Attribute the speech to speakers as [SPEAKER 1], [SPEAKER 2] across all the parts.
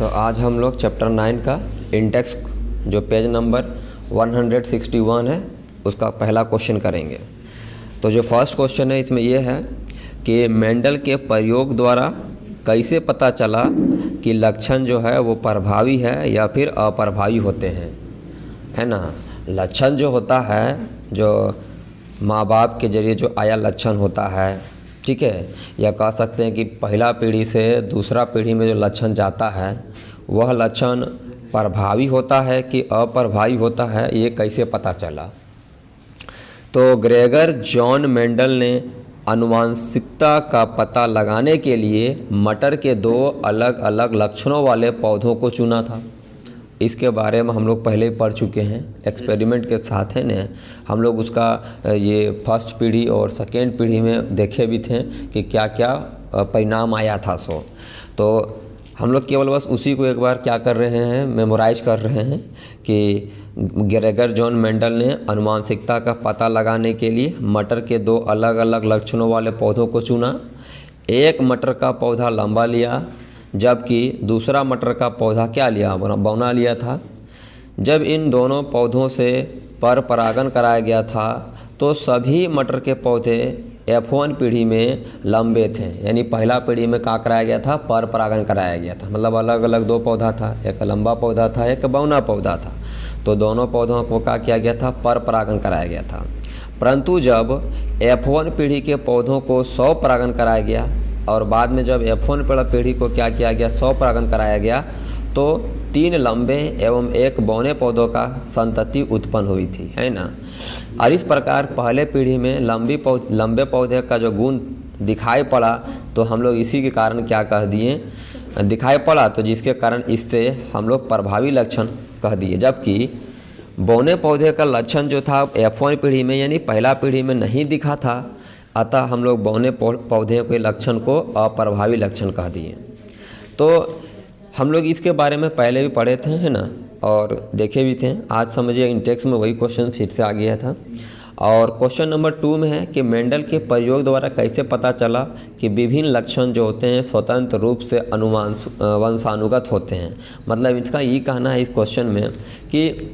[SPEAKER 1] तो आज हम लोग चैप्टर 9 का इंडेक्स जो पेज नंबर 161 है उसका पहला क्वेश्चन करेंगे। तो जो फर्स्ट क्वेश्चन है इसमें यह है कि मेंडल के प्रयोग द्वारा कैसे पता चला कि लक्षण जो है वो प्रभावी है या फिर अप्रभावी होते हैं, है ना। लक्षण जो होता है जो माँ बाप के जरिए जो आया लक्षण होता है, ठीक है, या कह सकते हैं कि पहला पीढ़ी से दूसरा पीढ़ी में जो लक्षण जाता है वह लक्षण प्रभावी होता है कि अप्रभावी होता है, ये कैसे पता चला। तो ग्रेगर जॉन मेंडल ने आनुवंशिकता का पता लगाने के लिए मटर के दो अलग अलग लक्षणों वाले पौधों को चुना था। इसके बारे में हम लोग पहले ही पढ़ चुके हैं, एक्सपेरिमेंट के साथ है ना। हम लोग उसका ये फर्स्ट पीढ़ी और सेकेंड पीढ़ी में देखे भी थे कि क्या क्या परिणाम आया था। तो हम लोग केवल बस उसी को एक बार क्या कर रहे हैं, मेमोराइज कर रहे हैं कि ग्रेगर जॉन मेंडल ने आनुवंशिकता का पता लगाने के लिए मटर के दो अलग अलग लक्षणों वाले पौधों को चुना। एक मटर का पौधा लंबा लिया जबकि दूसरा मटर का पौधा क्या लिया, बौना लिया था। जब इन दोनों पौधों से पर परागण कराया गया था तो सभी मटर के पौधे F1 पीढ़ी में लंबे थे, यानी पहला पीढ़ी में क्या कराया गया था, पर परागण कराया गया था। मतलब अलग अलग दो पौधा था, एक लंबा पौधा था एक बौना पौधा था। तो दोनों पौधों को क्या किया गया था, पर परागण कराया गया था। परंतु जब F1 पीढ़ी के पौधों को 100 परागण कराया गया और बाद में जब F1 पीढ़ी को क्या किया गया, 100 परागण कराया गया, तो 3 लंबे एवं एक बौने पौधों का संतति उत्पन्न हुई थी, है ना। और इस प्रकार पहले पीढ़ी में लंबे पौधे का जो गुण दिखाई पड़ा तो हम लोग इसी के कारण क्या कह दिए, दिखाई पड़ा, तो जिसके कारण इससे हम लोग प्रभावी लक्षण कह दिए। जबकि बौने पौधे का लक्षण जो था F1 पीढ़ी में यानी पहला पीढ़ी में नहीं दिखा था, अतः हम लोग बौने पौधे के लक्षण को अप्रभावी लक्षण कह दिए। तो हम लोग इसके बारे में पहले भी पढ़े थे, है ना, और देखे भी थे। आज समझिए इंटेक्स में वही क्वेश्चन फिर से आ गया था। और क्वेश्चन नंबर 2 में है कि मेंडल के प्रयोग द्वारा कैसे पता चला कि विभिन्न लक्षण जो होते हैं स्वतंत्र रूप से वंशानुगत होते हैं। मतलब इसका ये कहना है इस क्वेश्चन में कि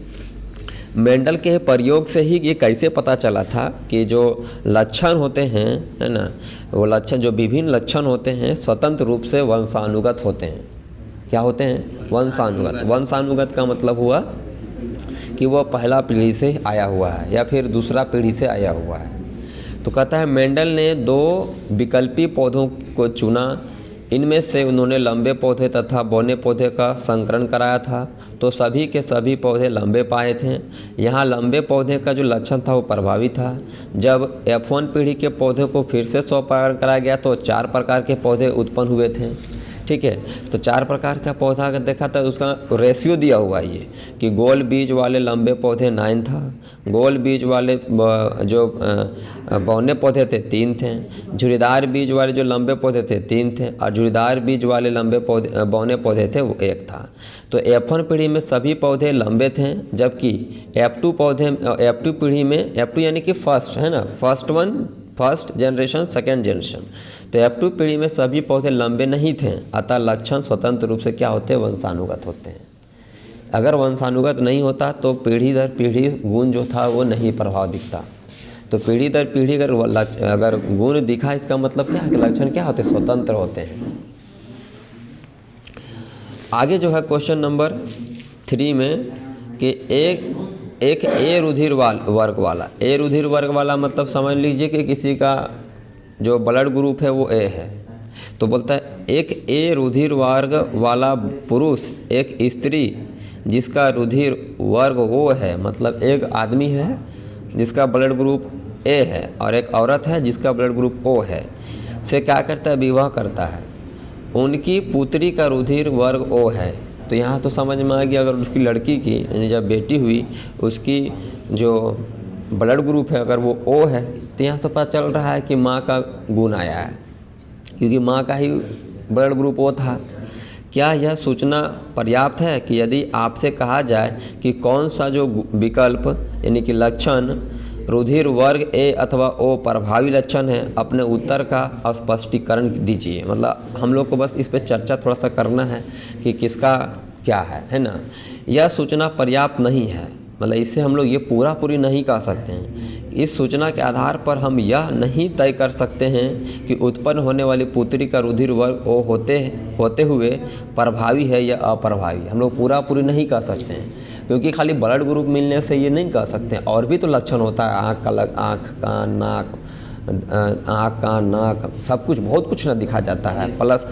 [SPEAKER 1] मेंडल के प्रयोग से ही ये कैसे पता चला था कि जो लक्षण होते हैं, है ना, वो लक्षण जो विभिन्न लक्षण होते हैं स्वतंत्र रूप से वंशानुगत होते हैं। क्या होते हैं, वंशानुगत। वंशानुगत का मतलब हुआ कि वह पहला पीढ़ी से आया हुआ है या फिर दूसरा पीढ़ी से आया हुआ है। तो कहता है मेंडल ने 2 विकल्पी पौधों को चुना। इनमें से उन्होंने लंबे पौधे तथा बौने पौधे का संकरण कराया था, तो सभी के सभी पौधे लंबे पाए थे। यहाँ लंबे पौधे का जो लक्षण था वो प्रभावी था। जब F1 पीढ़ी के पौधे को फिर से 100 परागण कराया गया तो 4 प्रकार के पौधे उत्पन्न हुए थे, ठीक है। तो 4 प्रकार का पौधा अगर देखा था उसका रेशियो दिया हुआ ये कि गोल बीज वाले लंबे पौधे 9 था, गोल बीज वाले जो बौने पौधे थे 3 थे, झुरीदार बीज वाले जो लंबे पौधे थे 3 थे और झुरीदार बीज वाले लंबे पौधे बौने पौधे थे वो 1 था। तो F1 पीढ़ी में सभी पौधे लंबे थे, जबकि F2 पीढ़ी में F2 यानी कि फर्स्ट, है ना, फर्स्ट जनरेशन सेकेंड जनरेशन, तो F2 पीढ़ी में सभी पौधे लंबे नहीं थे, अतः लक्षण स्वतंत्र रूप से क्या होते हैं, वंशानुगत होते हैं। अगर वंशानुगत नहीं होता तो पीढ़ी दर पीढ़ी गुण जो था वो नहीं प्रभाव दिखता। तो पीढ़ी दर पीढ़ी अगर गुण दिखा, इसका मतलब क्या है कि लक्षण क्या होते हैं, स्वतंत्र होते हैं। आगे जो है क्वेश्चन नंबर 3 में कि एक ए रुधिर वर्ग वाला, ए रुधिर वर्ग वाला मतलब समझ लीजिए कि किसी का जो ब्लड ग्रुप है वो ए है। तो बोलता है एक ए रुधिर वर्ग वाला पुरुष एक स्त्री जिसका रुधिर वर्ग ओ है, मतलब एक आदमी है जिसका ब्लड ग्रुप ए है और एक औरत है जिसका ब्लड ग्रुप ओ है, से क्या करता है, विवाह करता है। उनकी पुत्री का रुधिर वर्ग ओ है। तो यहाँ तो समझ में आ गया, अगर उसकी लड़की की यानी जब बेटी हुई उसकी जो ब्लड ग्रुप है अगर वो ओ है, तो यहाँ से पता चल रहा है कि माँ का गुण आया है, क्योंकि माँ का ही ब्लड ग्रुप ओ था। क्या यह सूचना पर्याप्त है कि यदि आपसे कहा जाए कि कौन सा जो विकल्प यानी कि लक्षण रुधिर वर्ग ए अथवा ओ प्रभावी लक्षण है, अपने उत्तर का स्पष्टीकरण दीजिए। मतलब हम लोग को बस इस पे चर्चा थोड़ा सा करना है कि किसका क्या है ना। यह सूचना पर्याप्त नहीं है, मतलब इससे हम लोग ये पूरी नहीं कह सकते हैं। इस सूचना के आधार पर हम यह नहीं तय कर सकते हैं कि उत्पन्न होने वाली पुत्री का रुधिर वर्ग ओ होते हुए प्रभावी है या अप्रभावी। हम लोग पूरी नहीं कह सकते हैं, क्योंकि खाली ब्लड ग्रुप मिलने से ये नहीं कह सकते हैं। और भी तो लक्षण होता है, आँख कान नाक सब कुछ, बहुत कुछ ना दिखा जाता है। प्लस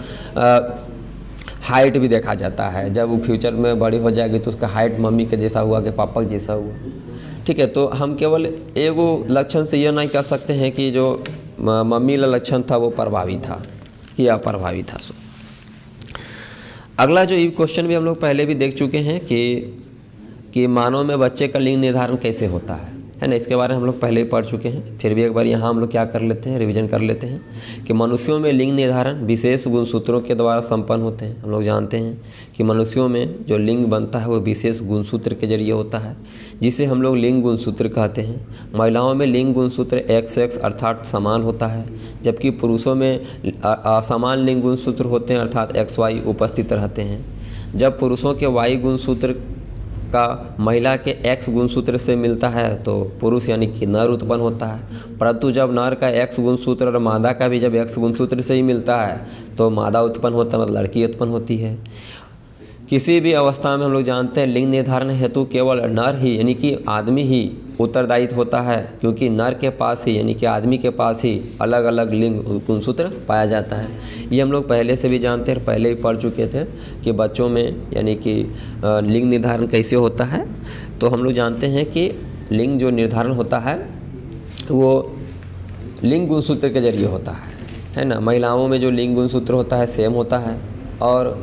[SPEAKER 1] हाइट भी देखा जाता है। जब वो फ्यूचर में बड़ी हो जाएगी तो उसका हाइट मम्मी के जैसा हुआ कि पापा के जैसा हुआ, ठीक है। तो हम केवल एगो लक्षण से यह नहीं कह सकते हैं कि जो मम्मी का लक्षण था वो प्रभावी था या अप्रभावी था। अगला जो ये क्वेश्चन भी हम लोग पहले भी देख चुके हैं कि मानव में बच्चे का लिंग निर्धारण कैसे होता है ना। इसके बारे में हम लोग पहले ही पढ़ चुके हैं, फिर भी एक बार यहाँ हम लोग क्या कर लेते हैं, रिवीजन कर लेते हैं कि मनुष्यों में लिंग निर्धारण विशेष गुणसूत्रों के द्वारा संपन्न होते हैं। हम लोग जानते हैं कि मनुष्यों में जो लिंग बनता है वो विशेष गुणसूत्र के जरिए होता है, जिसे हम लोग लिंग गुणसूत्र कहते हैं। महिलाओं में लिंग गुणसूत्र XX अर्थात समान होता है, जबकि पुरुषों में असमान लिंग गुणसूत्र होते हैं अर्थात XY उपस्थित रहते हैं। जब पुरुषों के Y गुणसूत्र का महिला के X गुणसूत्र से मिलता है तो पुरुष यानी कि नर उत्पन्न होता है, परंतु जब नर का X गुणसूत्र और मादा का भी जब X गुणसूत्र से ही मिलता है तो मादा उत्पन्न होता है, मतलब लड़की उत्पन्न होती है। किसी भी अवस्था में हम लोग जानते हैं लिंग निर्धारण हेतु केवल नर ही यानी कि आदमी ही उत्तरदायित्व होता है, क्योंकि नर के पास ही यानी कि आदमी के पास ही अलग अलग लिंग गुणसूत्र पाया जाता है। ये हम लोग पहले से भी जानते हैं, पहले ही पढ़ चुके थे कि बच्चों में यानी कि लिंग निर्धारण कैसे होता है। तो हम लोग जानते हैं कि लिंग जो निर्धारण होता है वो लिंग गुणसूत्र के जरिए होता है ना। महिलाओं में जो लिंग गुणसूत्र होता है सेम होता है, और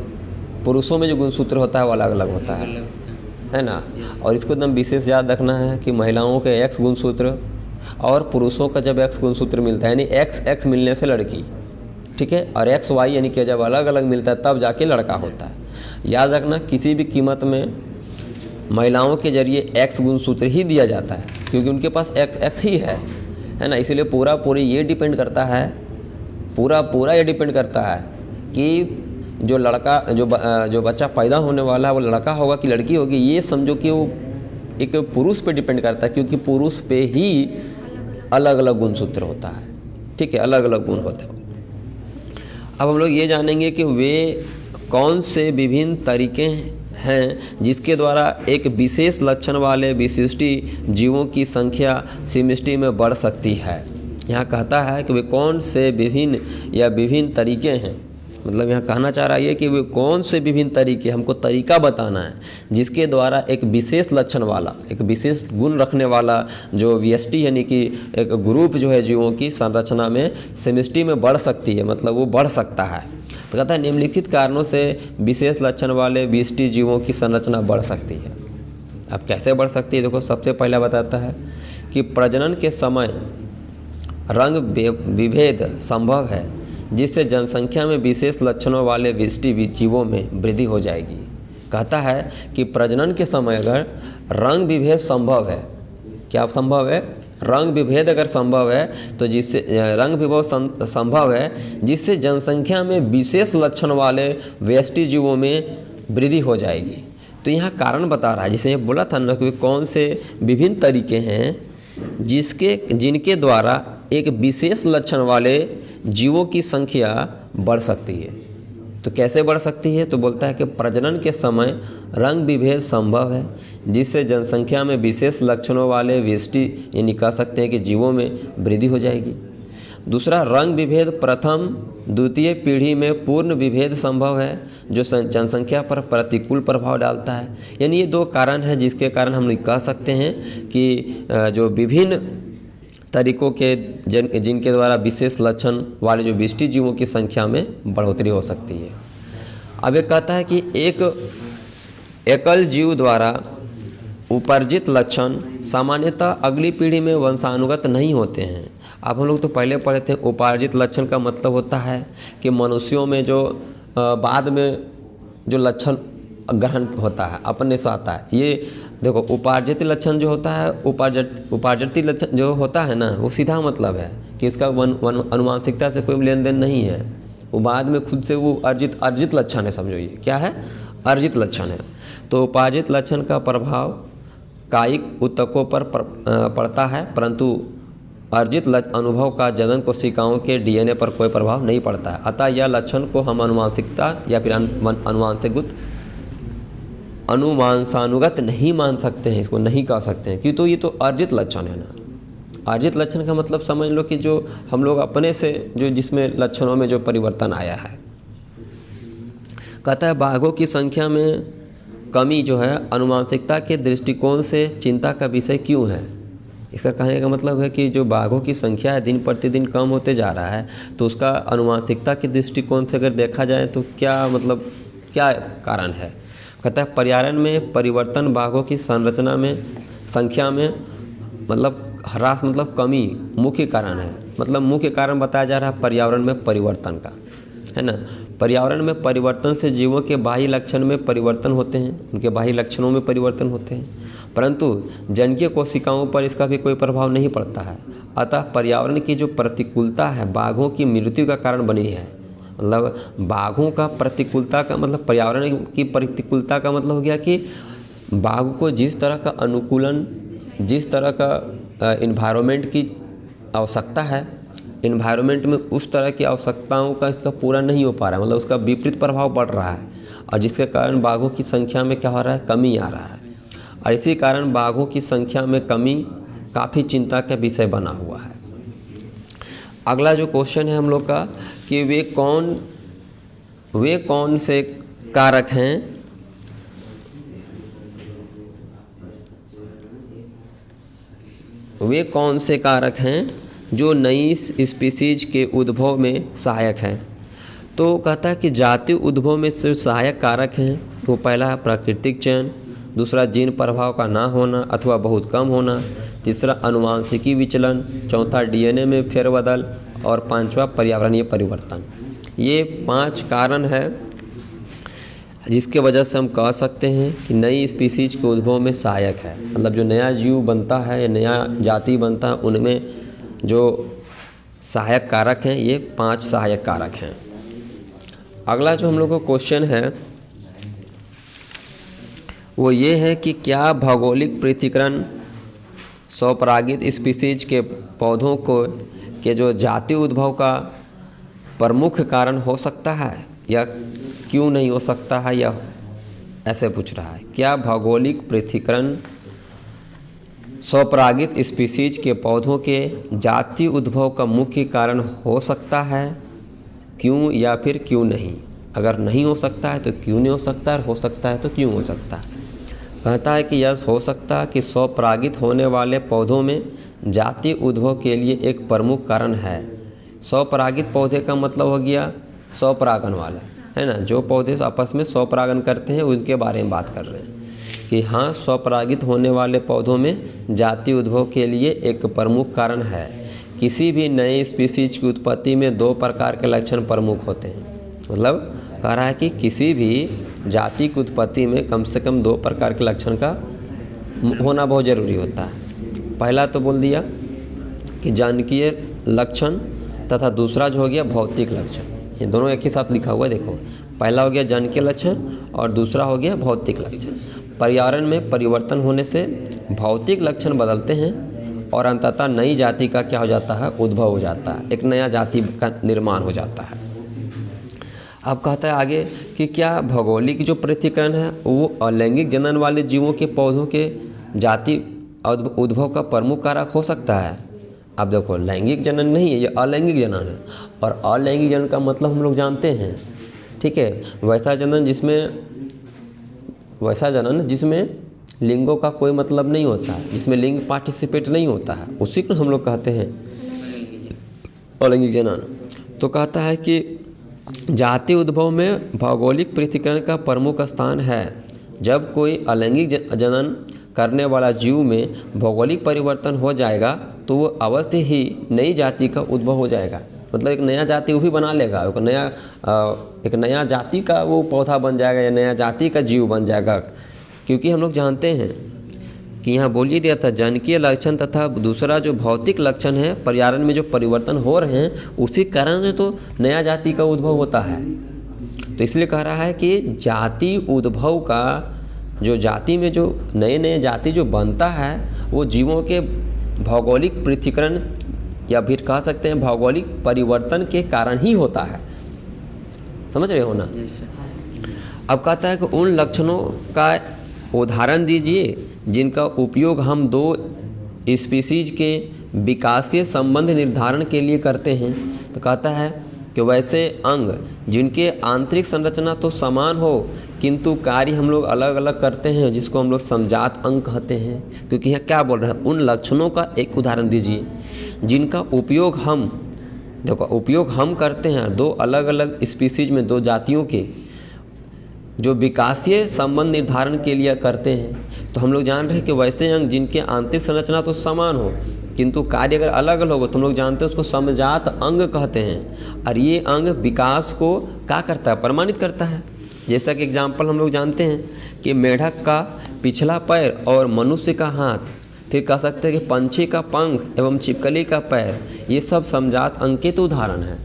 [SPEAKER 1] पुरुषों में जो गुणसूत्र होता है वो अलग अलग होता है ना। और इसको एकदम विशेष याद रखना है कि महिलाओं के X गुणसूत्र और पुरुषों का जब X गुणसूत्र मिलता है यानी XX मिलने से लड़की, ठीक है, और XY यानी कि जब अलग अलग मिलता है तब जाके लड़का होता है। याद रखना किसी भी कीमत में महिलाओं के जरिए X गुणसूत्र ही दिया जाता है, क्योंकि उनके पास XX ही है ना। इसीलिए पूरा ये डिपेंड करता है, पूरा ये डिपेंड करता है कि जो लड़का जो बच्चा पैदा होने वाला है वो लड़का होगा कि लड़की होगी, ये समझो कि वो एक पुरुष पे डिपेंड करता है, क्योंकि पुरुष पे ही अलग अलग गुणसूत्र होता है, ठीक है, अलग अलग गुण होते हैं। अब हम लोग ये जानेंगे कि वे कौन से विभिन्न तरीके हैं जिसके द्वारा एक विशेष लक्षण वाले विशिष्टि जीवों की संख्या समष्टि में बढ़ सकती है। यहाँ कहता है कि वे कौन से विभिन्न तरीके हैं, मतलब यहाँ कहना चाह रहा है कि वे कौन से विभिन्न तरीके, हमको तरीका बताना है जिसके द्वारा एक विशेष लक्षण वाला, एक विशेष गुण रखने वाला जो व्यष्टि यानी कि एक ग्रुप जो है जीवों की संरचना में समष्टि में बढ़ सकती है, मतलब वो बढ़ सकता है। तो कहता है निम्नलिखित कारणों से विशेष लक्षण वाले व्यष्टि जीवों की संरचना बढ़ सकती है। अब कैसे बढ़ सकती है, देखो सबसे पहला बताता है कि प्रजनन के समय रंग विभेद संभव है, जिससे जनसंख्या में विशेष लक्षणों वाले व्यष्टि जीवों में वृद्धि हो जाएगी। कहता है कि प्रजनन के समय अगर रंग विभेद संभव है, क्या संभव है, रंग विभेद अगर संभव है तो जिससे रंग विभेद संभव है जिससे जनसंख्या में विशेष लक्षण वाले व्यष्टि जीवों में वृद्धि हो जाएगी। तो यहाँ कारण बता रहा है, जैसे ये बोला था ना कि कौन से विभिन्न तरीके हैं जिनके द्वारा एक विशेष लक्षण वाले जीवों की संख्या बढ़ सकती है। तो कैसे बढ़ सकती है, तो बोलता है कि प्रजनन के समय रंग विभेद संभव है जिससे जनसंख्या में विशेष लक्षणों वाले व्यष्टि यानी कह सकते हैं कि जीवों में वृद्धि हो जाएगी। दूसरा, रंग विभेद प्रथम द्वितीय पीढ़ी में पूर्ण विभेद संभव है जो जनसंख्या पर प्रतिकूल प्रभाव डालता है। यानी ये दो कारण हैं जिसके कारण हम कह सकते हैं कि जो विभिन्न तरीकों के जिनके द्वारा विशेष लक्षण वाले जो व्यष्टि जीवों की संख्या में बढ़ोतरी हो सकती है। अब ये कहता है कि एक एकल जीव द्वारा उपार्जित लक्षण सामान्यतः अगली पीढ़ी में वंशानुगत नहीं होते हैं। अब हम लोग तो पहले पढ़े थे, उपार्जित लक्षण का मतलब होता है कि मनुष्यों में जो बाद में जो लक्षण ग्रहण होता है अपने से आता है, ये देखो उपार्जित लक्षण जो होता है, उपार्जित लक्षण जो होता है ना, वो सीधा मतलब है कि इसका अनुवांशिकता से कोई लेन देन नहीं है। वो बाद में खुद से वो अर्जित लक्षण है, समझो ये क्या है, अर्जित लक्षण है। तो उपार्जित लक्षण का प्रभाव कायिक ऊतकों पर पड़ता है, परंतु अर्जित अनुभव का जनन कोशिकाओं के डीएनए पर कोई प्रभाव नहीं पड़ता है। अतः यह लक्षण को हम अनुवांशिकता या फिर अनुमांसानुगत नहीं मान सकते हैं, इसको नहीं कह सकते हैं, क्योंकि तो ये तो अर्जित लक्षण है ना। अर्जित लक्षण का मतलब समझ लो कि जो हम लोग अपने से जो जिसमें लक्षणों में जो परिवर्तन आया है। कहता है बाघों की संख्या में कमी जो है अनुवांशिकता के दृष्टिकोण से चिंता का विषय क्यों है। इसका कहने का मतलब है कि जो बाघों की संख्या है दिन प्रतिदिन कम होते जा रहा है, तो उसका अनुवांशिकता के दृष्टिकोण से अगर देखा जाए तो क्या मतलब क्या कारण है। कहता है पर्यावरण में परिवर्तन बाघों की संरचना में संख्या में मतलब ह्रास मतलब कमी मुख्य कारण है। मतलब मुख्य कारण बताया जा रहा है पर्यावरण में परिवर्तन का, है ना। पर्यावरण में परिवर्तन से जीवों के बाह्य लक्षण में परिवर्तन होते हैं, उनके बाह्य लक्षणों में परिवर्तन होते हैं, परंतु जनकीय कोशिकाओं पर इसका भी कोई प्रभाव नहीं पड़ता है। अतः पर्यावरण की जो प्रतिकूलता है बाघों की मृत्यु का कारण बनी है। मतलब बाघों का प्रतिकूलता का मतलब पर्यावरण की प्रतिकूलता का मतलब हो गया कि बाघ को जिस तरह का अनुकूलन, जिस तरह का इन्वायरमेंट की आवश्यकता है, इन्वायरमेंट में उस तरह की आवश्यकताओं का इसका पूरा नहीं हो पा रहा है, मतलब उसका विपरीत प्रभाव पड़ रहा है, और जिसके कारण बाघों की संख्या में क्या हो रहा है, कमी आ रहा है। और इसी कारण बाघों की संख्या में कमी काफ़ी चिंता का विषय बना हुआ है। अगला जो क्वेश्चन है हम लोग का कि वे कौन से कारक हैं वे कौन से कारक हैं जो नई स्पीसीज के उद्भव में सहायक हैं। तो कहता है कि जातीय उद्भव में जो सहायक कारक हैं वो पहला है प्राकृतिक चयन, दूसरा जीन प्रभाव का ना होना अथवा बहुत कम होना, तीसरा अनुवांशिकी विचलन, चौथा डीएनए में फेरबदल और पांचवा पर्यावरणीय परिवर्तन। ये 5 कारण है जिसके वजह से हम कह सकते हैं कि नई स्पीसीज के उद्भव में सहायक है। मतलब जो नया जीव बनता है या नया जाति बनता है उनमें जो सहायक कारक हैं ये 5 सहायक कारक हैं। अगला जो हम लोग का क्वेश्चन है वो ये है कि क्या भौगोलिक पृथक्करण स्वपरागित स्पीसीज के पौधों के जो जातीय उद्भव का प्रमुख कारण हो सकता है या क्यों नहीं हो सकता है, या ऐसे पूछ रहा है क्या भौगोलिक पृथक्करण स्वपरागित स्पीसीज के पौधों के जातीय उद्भव का मुख्य कारण हो सकता है, क्यों या फिर क्यों नहीं। अगर नहीं हो सकता है तो क्यों नहीं हो सकता है, और हो सकता है तो क्यों हो सकता है। कहता है कि यह हो सकता है कि स्वपरागित होने वाले पौधों में जातीय उद्भव के लिए एक प्रमुख कारण है। स्वपरागित पौधे का मतलब हो गया स्वपरागन वाला, है ना, जो पौधे आपस में स्वपरागन करते हैं उनके बारे में बात कर रहे हैं कि हाँ स्वपरागित होने वाले पौधों में जातीय उद्भव के लिए एक प्रमुख कारण है। किसी भी नए स्पीसीज की उत्पत्ति में 2 प्रकार के लक्षण प्रमुख होते हैं। मतलब कह रहा है कि किसी भी जाति की उत्पत्ति में कम से कम 2 प्रकार के लक्षण का होना बहुत ज़रूरी होता है। पहला तो बोल दिया कि जनिकीय लक्षण तथा दूसरा जो हो गया भौतिक लक्षण। ये दोनों एक ही साथ लिखा हुआ है, देखो पहला हो गया जनिकीय लक्षण और दूसरा हो गया भौतिक लक्षण। पर्यावरण में परिवर्तन होने से भौतिक लक्षण बदलते हैं और अंततः नई जाति का क्या हो जाता है, उद्भव हो जाता है, एक नया जाति का निर्माण हो जाता है। अब कहता है आगे कि क्या भौगोलिक जो पृथक्करण है वो अलैंगिक जनन वाले जीवों के पौधों के जाति उद्भव का प्रमुख कारक हो सकता है। अब देखो लैंगिक जनन नहीं है, ये अलैंगिक जनन है, और अलैंगिक जनन का मतलब हम लोग जानते हैं, ठीक है, वैसा जनन जिसमें लिंगों का कोई मतलब नहीं होता है, जिसमें लिंग पार्टिसिपेट नहीं होता है, उसी को हम लोग कहते हैं अलैंगिक जनन। तो कहता है कि जातीय उद्भव में भौगोलिक पृथक्करण का प्रमुख स्थान है। जब कोई अलैंगिक जनन करने वाला जीव में भौगोलिक परिवर्तन हो जाएगा तो वो अवश्य ही नई जाति का उद्भव हो जाएगा। मतलब एक नया जाति वो भी बना लेगा, एक नया जाति का वो पौधा बन जाएगा या नया जाति का जीव बन जाएगा। क्योंकि हम लोग जानते हैं कि यहाँ बोल ही दिया था जनिकीय लक्षण तथा दूसरा जो भौतिक लक्षण है पर्यावरण में जो परिवर्तन हो रहे हैं उसी कारण से तो नया जाति का उद्भव होता है। तो इसलिए कह रहा है कि जाति उद्भव का जो जाति में जो नए नए जाति जो बनता है वो जीवों के भौगोलिक पृथक्करण या फिर कह सकते हैं भौगोलिक परिवर्तन के कारण ही होता है। समझ रहे हो ना? अब कहता है कि उन लक्षणों का उदाहरण दीजिए जिनका उपयोग हम दो स्पीसीज के विकासीय संबंध निर्धारण के लिए करते हैं। तो कहता है कि वैसे अंग जिनके आंतरिक संरचना तो समान हो किंतु कार्य हम लोग अलग अलग करते हैं, जिसको हम लोग समजात अंग कहते हैं। क्योंकि यहाँ क्या बोल रहे हैं, उन लक्षणों का एक उदाहरण दीजिए जिनका उपयोग हम उपयोग हम करते हैं दो अलग अलग स्पीसीज में, दो जातियों के जो विकासीय संबंध निर्धारण के लिए करते हैं। तो हम लोग जान रहे हैं कि वैसे अंग जिनके आंतरिक संरचना तो समान हो किंतु कार्य अगर अलग अलग हो तो हम लोग जानते हैं उसको समजात अंग कहते हैं। और ये अंग विकास को क्या करता है, प्रमाणित करता है। जैसा कि एग्जाम्पल हम लोग जानते हैं कि मेढक का पिछला पैर और मनुष्य का हाथ, फिर कह सकते हैं कि पंछी का पंख एवं छिपकली का पैर, ये सब समजात अंग के तो उदाहरण है।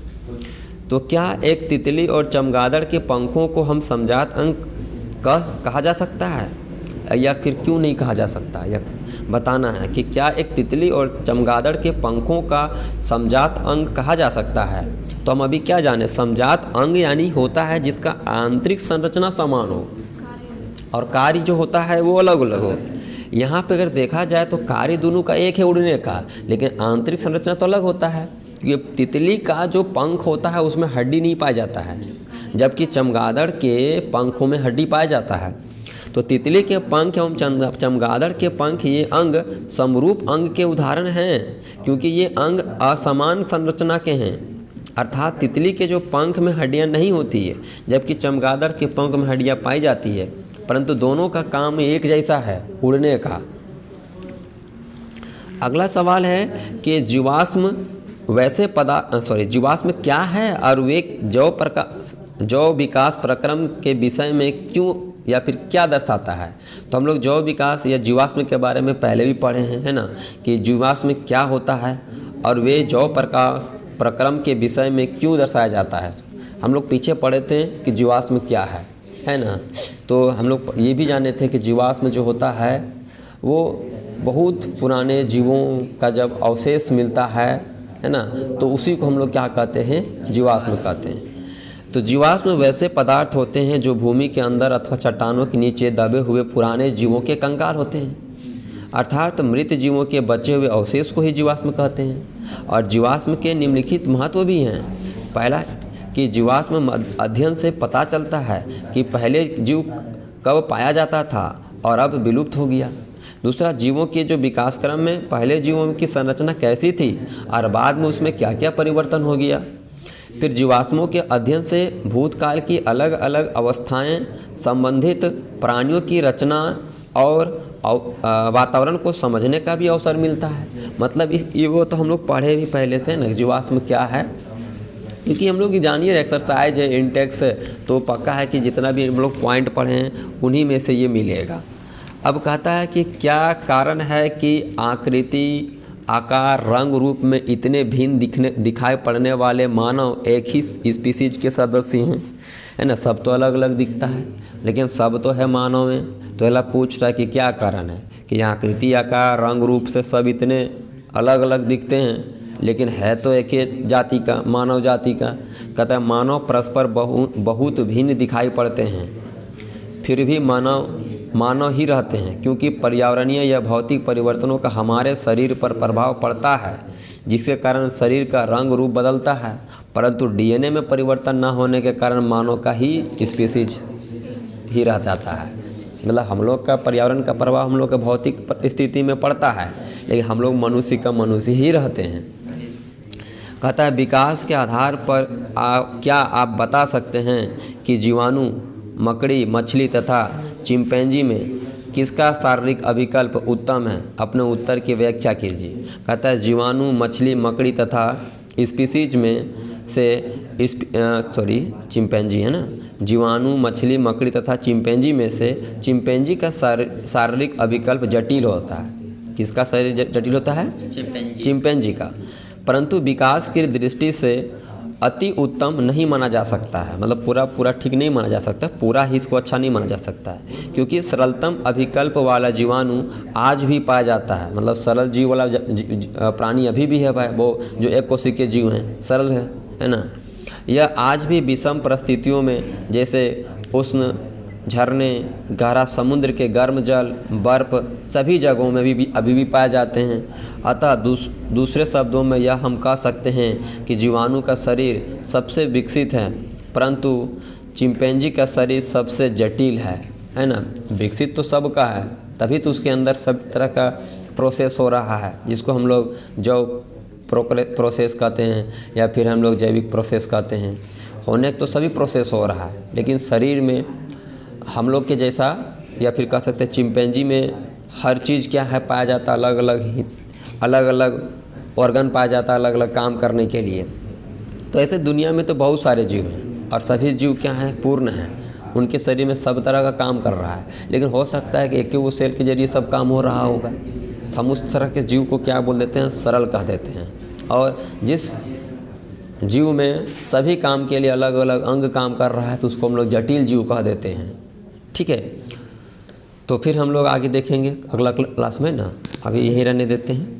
[SPEAKER 1] तो क्या एक तितली और चमगादड़ के पंखों को हम समजात अंग कहा जा सकता है या फिर क्यों नहीं कहा जा सकता, या बताना है कि क्या एक तितली और चमगादड़ के पंखों का समजात अंग कहा जा सकता है। तो हम अभी क्या जाने, समजात अंग यानी होता है जिसका आंतरिक संरचना समान हो और कार्य जो होता है वो अलग अलग हो। यहाँ पे अगर देखा जाए तो कार्य दोनों का एक है, उड़ने का, लेकिन आंतरिक संरचना तो अलग होता है। ये तितली का जो पंख होता है उसमें हड्डी नहीं पाया जाता है, जबकि चमगादड़ के पंखों में हड्डी पाया जाता है। तो तितली के पंख एवं चमगादड़ के पंख ये अंग समरूप अंग के उदाहरण हैं, क्योंकि ये अंग असमान संरचना के हैं। अर्थात तितली के जो पंख में हड्डियां नहीं होती है, जबकि चमगादड़ के पंख में हड्डियां पाई जाती है, परंतु दोनों का काम एक जैसा है, उड़ने का। अगला सवाल है कि जीवाश्म जीवाश्म क्या है और वे जैव विकास प्रक्रम के विषय में क्यों या फिर क्या दर्शाता है। तो हम लोग जैव विकास या जीवाश्म के बारे में पहले भी पढ़े हैं, है ना, कि जीवाश्म क्या होता है और वे जैव प्रक्रम के विषय में क्यों दर्शाया जाता है। हम लोग पीछे पढ़े थे कि जीवाश्म क्या है ना। तो हम लोग ये भी जाने थे कि जीवाश्म जो होता है वो बहुत पुराने जीवों का जब अवशेष मिलता है ना, तो उसी को हम लोग क्या कहते हैं, जीवाश्म कहते हैं। तो जीवाश्म वैसे पदार्थ होते हैं जो भूमि के अंदर अथवा चट्टानों के नीचे दबे हुए पुराने जीवों के कंकाल होते हैं। अर्थात मृत जीवों के बचे हुए अवशेष को ही जीवाश्म कहते हैं। और जीवाश्म के निम्नलिखित महत्व भी हैं। पहला कि जीवाश्म अध्ययन से पता चलता है कि पहले जीव कब पाया जाता था और अब विलुप्त हो गया। दूसरा, जीवों के जो विकास क्रम में पहले जीवों की संरचना कैसी थी और बाद में उसमें क्या क्या परिवर्तन हो गया। फिर जीवाश्मों के अध्ययन से भूतकाल की अलग अलग अवस्थाएं, संबंधित प्राणियों की रचना और वातावरण को समझने का भी अवसर मिलता है। मतलब ये वो तो हम लोग पढ़े भी पहले से ना, जीवाश्म क्या है, क्योंकि हम लोग जानिए एक्सरसाइज है, इंटेक्स है, तो पक्का है कि जितना भी हम लोग पॉइंट पढ़े हैं उन्हीं में से ये मिलेगा। अब कहता है कि क्या कारण है कि आकृति, आकार, रंग, रूप में इतने भिन्न दिखाई पड़ने वाले मानव एक ही स्पीसीज के सदस्य हैं, है ना। सब तो अलग अलग दिखता है लेकिन सब तो है मानव में। तो अगला पूछ रहा है कि क्या कारण है कि आकृति, आकार, रंग, रूप से सब इतने अलग अलग दिखते हैं लेकिन है तो एक ही जाति का, मानव जाति का। कहता है मानव परस्पर बहुत भिन्न दिखाई पड़ते हैं, फिर भी मानव ही रहते हैं, क्योंकि पर्यावरणीय या भौतिक परिवर्तनों का हमारे शरीर पर प्रभाव पड़ता है, जिसके कारण शरीर का रंग रूप बदलता है। परंतु डीएनए में परिवर्तन न होने के कारण मानव का ही स्पीसीज ही रह जाता है। मतलब हम लोग का पर्यावरण का प्रभाव हम लोग के भौतिक स्थिति में पड़ता है, लेकिन हम लोग मनुष्य का मनुष्य ही रहते हैं। कहता है विकास के आधार पर क्या आप बता सकते हैं कि जीवाणु, मकड़ी, मछली तथा चिंपैंजी में किसका शारीरिक अभिकल्प उत्तम है। अपने उत्तर की व्याख्या कीजिए। कहता है जीवाणु, मछली, मकड़ी तथा स्पीसीज में से चिंपैंजी है ना, जीवाणु, मछली, मकड़ी तथा चिंपैंजी में से चिंपैंजी का शारीरिक अभिकल्प जटिल होता है। किसका शरीर जटिल होता है? चिंपैंजी का। परंतु विकास की दृष्टि से अति उत्तम नहीं माना जा सकता है, मतलब पूरा ठीक नहीं माना जा सकता, पूरा ही इसको अच्छा नहीं माना जा सकता है, क्योंकि सरलतम अभिकल्प वाला जीवाणु आज भी पाया जाता है। मतलब सरल जीव वाला प्राणी अभी भी है भाई, वो जो एक कोशिकीय जीव हैं, सरल है ना। यह आज भी विषम परिस्थितियों में, जैसे उष्ण, झरने, गहरा समुद्र के गर्म जल, बर्फ, सभी जगहों में भी अभी भी पाए जाते हैं। अतः दूसरे शब्दों में यह हम कह सकते हैं कि जीवाणु का शरीर सबसे विकसित है, परंतु चिंपैंजी का शरीर सबसे जटिल है ना। विकसित तो सबका है, तभी तो उसके अंदर सब तरह का प्रोसेस हो रहा है, जिसको हम लोग जो प्रोसेस कहते हैं या फिर हम लोग जैविक प्रोसेस कहते हैं। होने तो सभी प्रोसेस हो रहा है, लेकिन शरीर में हम लोग के जैसा, या फिर कह सकते हैं चिंपैंजी में हर चीज़ क्या है पाया जाता, अलग अलग ऑर्गन पाया जाता अलग अलग काम करने के लिए। तो ऐसे दुनिया में तो बहुत सारे जीव हैं और सभी जीव क्या हैं? पूर्ण हैं, उनके शरीर में सब तरह का काम कर रहा है। लेकिन हो सकता है कि एक वो सेल के जरिए सब काम हो रहा होगा, तो हम उस तरह के जीव को क्या बोल देते हैं? सरल कह देते हैं। और जिस जीव में सभी काम के लिए अलग अलग अंग काम कर रहा है तो उसको हम लोग जटिल जीव कह देते हैं। ठीक है, तो फिर हम लोग आगे देखेंगे अगला क्लास में ना, अभी यहीं रहने देते हैं।